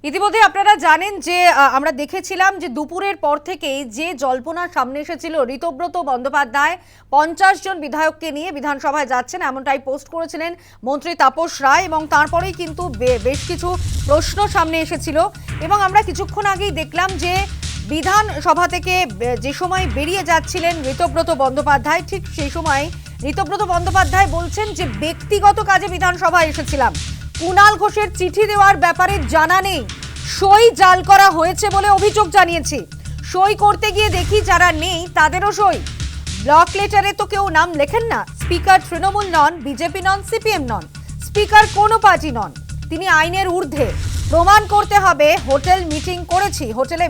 ইতিমধ্যে আপনারা জানেন যে আমরা দেখেছিলাম যে দুপুরের পর থেকেই যে জল্পনা সামনে এসেছিল ঋতব্রত বন্দ্যোপাধ্যায় 50 জন বিধায়ককে নিয়ে বিধানসভায় যাচ্ছেন এমনটাই পোস্ট করেছিলেন মন্ত্রী তাপস রায় এবং তারপরেই কিন্তু বেশ কিছু প্রশ্ন সামনে এসেছিল এবং আমরা কিছুক্ষণ আগেই দেখলাম যে বিধানসভা থেকে যে সময় বেরিয়ে যাচ্ছিলেন ঋতব্রত বন্দ্যোপাধ্যায় ঠিক সেই সময় ঋতব্রত বন্দ্যোপাধ্যায় বলছেন যে ব্যক্তিগত কাজে বিধানসভায় এসেছিলাম, কুণাল ঘোষের চিঠি দেওয়ার ব্যাপারে জানা নেই, সই জাল করা হয়েছে বলে অভিযোগ জানিয়েছি, সই করতে গিয়ে দেখি যারা নেই তাদেরও সই, ব্লক লেটারে তো কেউ নাম লেখেন না, স্পিকার তৃণমূল নন, বিজেপি নন, সিপিএম নন, স্পিকার কোনো পার্টি নন, তিনি আইনের ঊর্ধ্বে, প্রমাণ করতে হবে হোটেলে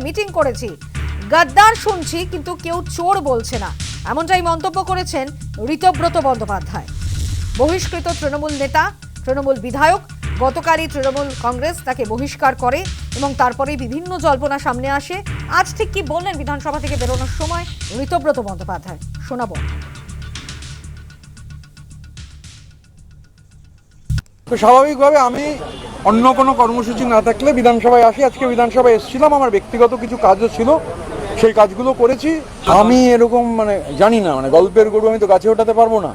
মিটিং করেছি, গদ্দার শুনছি কিন্তু কেউ চোর বলছে না, এমনটাই মন্তব্য করেছেন ঋতব্রত বন্দ্যোপাধ্যায়। বহিষ্কৃত তৃণমূল নেতা, তৃণমূল বিধায়ক, গতকালই তৃণমূল কংগ্রেস তাকে বহিষ্কার করে এবং তারপরেই বিভিন্ন জল্পনা সামনে আসে। আজ ঠিক কি বললেন বিধানসভা থেকে বেরোনোর সময় ঋতব্রত বন্দ্যোপাধ্যায়, শোনাবো। তো স্বাভাবিকভাবে আমি অন্য কোনো কর্মসূচি না থাকলে বিধানসভায় আসি। আজকে বিধানসভায় এসেছিলাম, আমার ব্যক্তিগত কিছু কাজও ছিল, সেই কাজগুলো করেছি। আমি এরকম জানি না, গল্পের গরু আমি তো গাছে ওঠাতে পারবো না।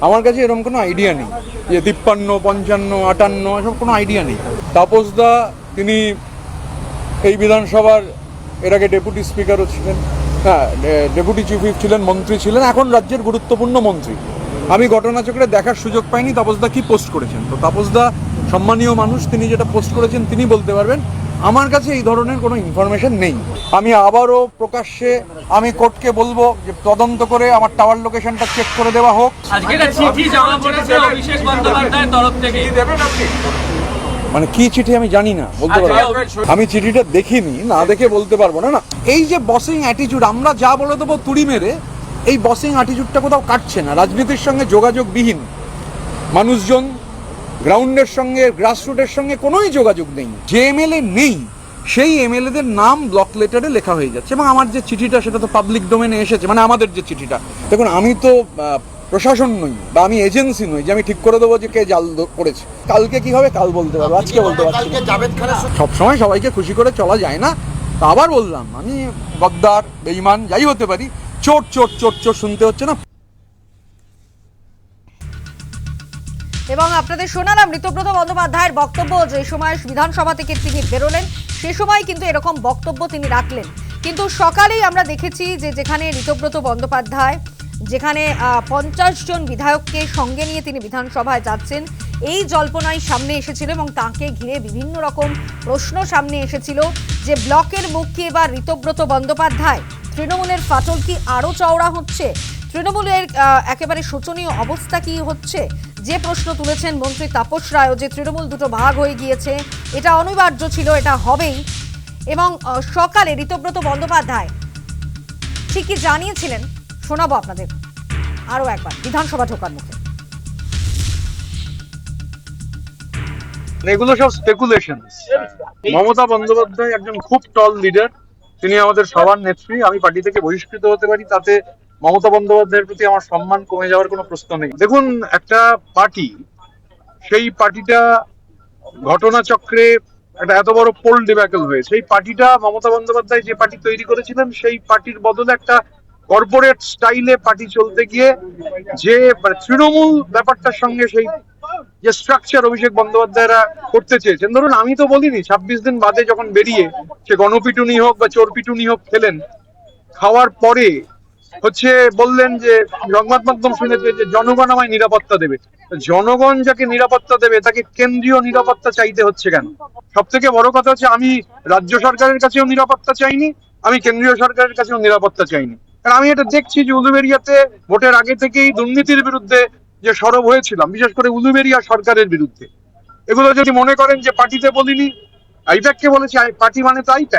আমার কাছে এরকম কোনো আইডিয়া নেই যে 53, 55, 58 এসব কোনো আইডিয়া নেই। তাপসদা তিনি এই বিধানসভার এর আগে ডেপুটি স্পিকারও ছিলেন, ডেপুটি চিফ হুইপ ছিলেন, মন্ত্রী ছিলেন, এখন রাজ্যের গুরুত্বপূর্ণ মন্ত্রী। আমি ঘটনাচক্রে দেখার সুযোগ পাইনি তাপসদা কি পোস্ট করেছেন। তো তাপসদা সম্মানীয় মানুষ, তিনি যেটা পোস্ট করেছেন তিনি বলতে পারবেন। আমার কাছে এই ধরনের কোনো ইনফরমেশন নেই। আমি আবারও প্রকাশ্যে আমি কোর্টকে বলবো যে তদন্ত করে আমার টাওয়ার লোকেশনটা চেক করে দেওয়া হোক। কি চিঠি আমি জানি না, বলতে পারবো। আমি চিঠিটা দেখিনি, না দেখে বলতে পারবো না। এই যে বসিং অ্যাটিটিউড, আমরা যা বলে দেবো তুড়ি মেরে, এই বসিং অ্যাটিটিউডটা কোথাও কাটছে না। রাজনীতির সঙ্গে যোগাযোগবিহীন মানুষজন, গ্রাউন্ডের সঙ্গে, গ্রাসরুটের সঙ্গে কোনোই যোগাযোগ নেই। যে এমএলএ নেই সেই এমএলএদের নাম ব্লক লেটারে লেখা হয়ে যাচ্ছে। এবং আমার যে চিঠিটা সেটা তো পাবলিক ডোমেনে এসেছে, আমাদের যে চিঠিটা, দেখুন আমি তো প্রশাসন নই বা আমি এজেন্সি নই যে আমি ঠিক করে দেবো যে কে জাল করেছে। কালকে কি হবে কাল বলতে পারবো, আজকে বলতে পারছি না। সবসময় সবাইকে খুশি করে চলা যায় না। তা আবার বললাম, আমি গদ্দার, বেঈমান যাই হতে পারি, চোর চোর চোর চোর শুনতে হচ্ছে না। এবং আপনাদের শোনালাম ঋতব্রত বন্দ্যোপাধ্যায়ের বক্তব্য। যে সময় বিধানসভা থেকে তিনি বেরোলেন সে সময় কিন্তু এরকম বক্তব্য তিনি রাখলেন। কিন্তু সকালেই আমরা দেখেছি যে যেখানে ঋতব্রত বন্দ্যোপাধ্যায় যেখানে 50 জন বিধায়ককে সঙ্গে নিয়ে তিনি বিধানসভায় যাচ্ছেন, এই জল্পনাই সামনে এসেছিল এবং তাকে ঘিরে বিভিন্ন রকম প্রশ্ন সামনে এসেছিল যে ব্লকের মুখ কি এবার ঋতব্রত বন্দ্যোপাধ্যায়, তৃণমূলের ফাটল কি আরও চওড়া হচ্ছে, তৃণমূলের একেবারে শোচনীয় অবস্থা কি হচ্ছে। যে প্রশ্ন তুলেছেন মন্ত্রী তাপস রায় যে তৃণমূল দুটো ভাগ হয়ে গিয়েছে, এটা অনিবার্য ছিল, এটা হবেই। এবং সকালে ঋতব্রত বন্দ্যোপাধ্যায় ঠিকই জানিয়েছিলেন, শোনাবো আপনাদের আরো একবার বিধানসভা ঢোকার মুখে। এগুলো সব স্পেকুলেশন। মমতা বন্দ্যোপাধ্যায় একজন খুব টল লিডার, তিনি আমাদের সবার নেত্রী। আমি পার্টি থেকে বহিষ্কৃত হতে পারি, তাতে মমতা বন্দ্যোপাধ্যায়ের প্রতি আমার সম্মান কমে যাওয়ার কোনো প্রশ্ন নেই। দেখুন, একটা পার্টি, সেই পার্টিটা ঘটনাচক্রে একটা এত বড় পোল ডিব্যাকল হয়েছে। সেই পার্টিটা মমতা বন্দ্যোপাধ্যায় যে পার্টি তৈরি করেছিলেন, সেই পার্টির বদলে একটা কর্পোরেট স্টাইলে পার্টি চলতে গিয়ে যে তৃণমূল ব্যাপারটার সঙ্গে সেই যে স্ট্রাকচার অভিষেক বন্দ্যোপাধ্যায়রা করতে চেয়েছেন। ধরুন, আমি তো বলিনি 26 দিন বাদে যখন বেরিয়ে সে গণপিটুনি হোক বা চোর পিটুনি হোক খেলেন, খাওয়ার পরে বললেন যে সংবাদ মাধ্যম শুনেছে যে জনগণ আমায় নিরাপত্তা দেবে। জনগণ যাকে নিরাপত্তা দেবে তাকে কেন্দ্রীয় নিরাপত্তা চাইতে হচ্ছে কেন? সব থেকে বড় কথা হচ্ছে, আমি রাজ্য সরকারের কাছেও নিরাপত্তা চাইনি, আমি কেন্দ্রীয় সরকারের কাছেও নিরাপত্তা চাইনি। কারণ আমি এটা দেখছি যে উলুবেড়িয়াতে ভোটের আগে থেকেই দুর্নীতির বিরুদ্ধে যে সরব হয়েছিলাম, বিশেষ করে উলুবেড়িয়া সরকারের বিরুদ্ধে, এগুলো যদি মনে করেন যে পার্টিতে বলিনি, আইপ্যাককে বলেছি, পার্টি মানে তো আইপ্যাক।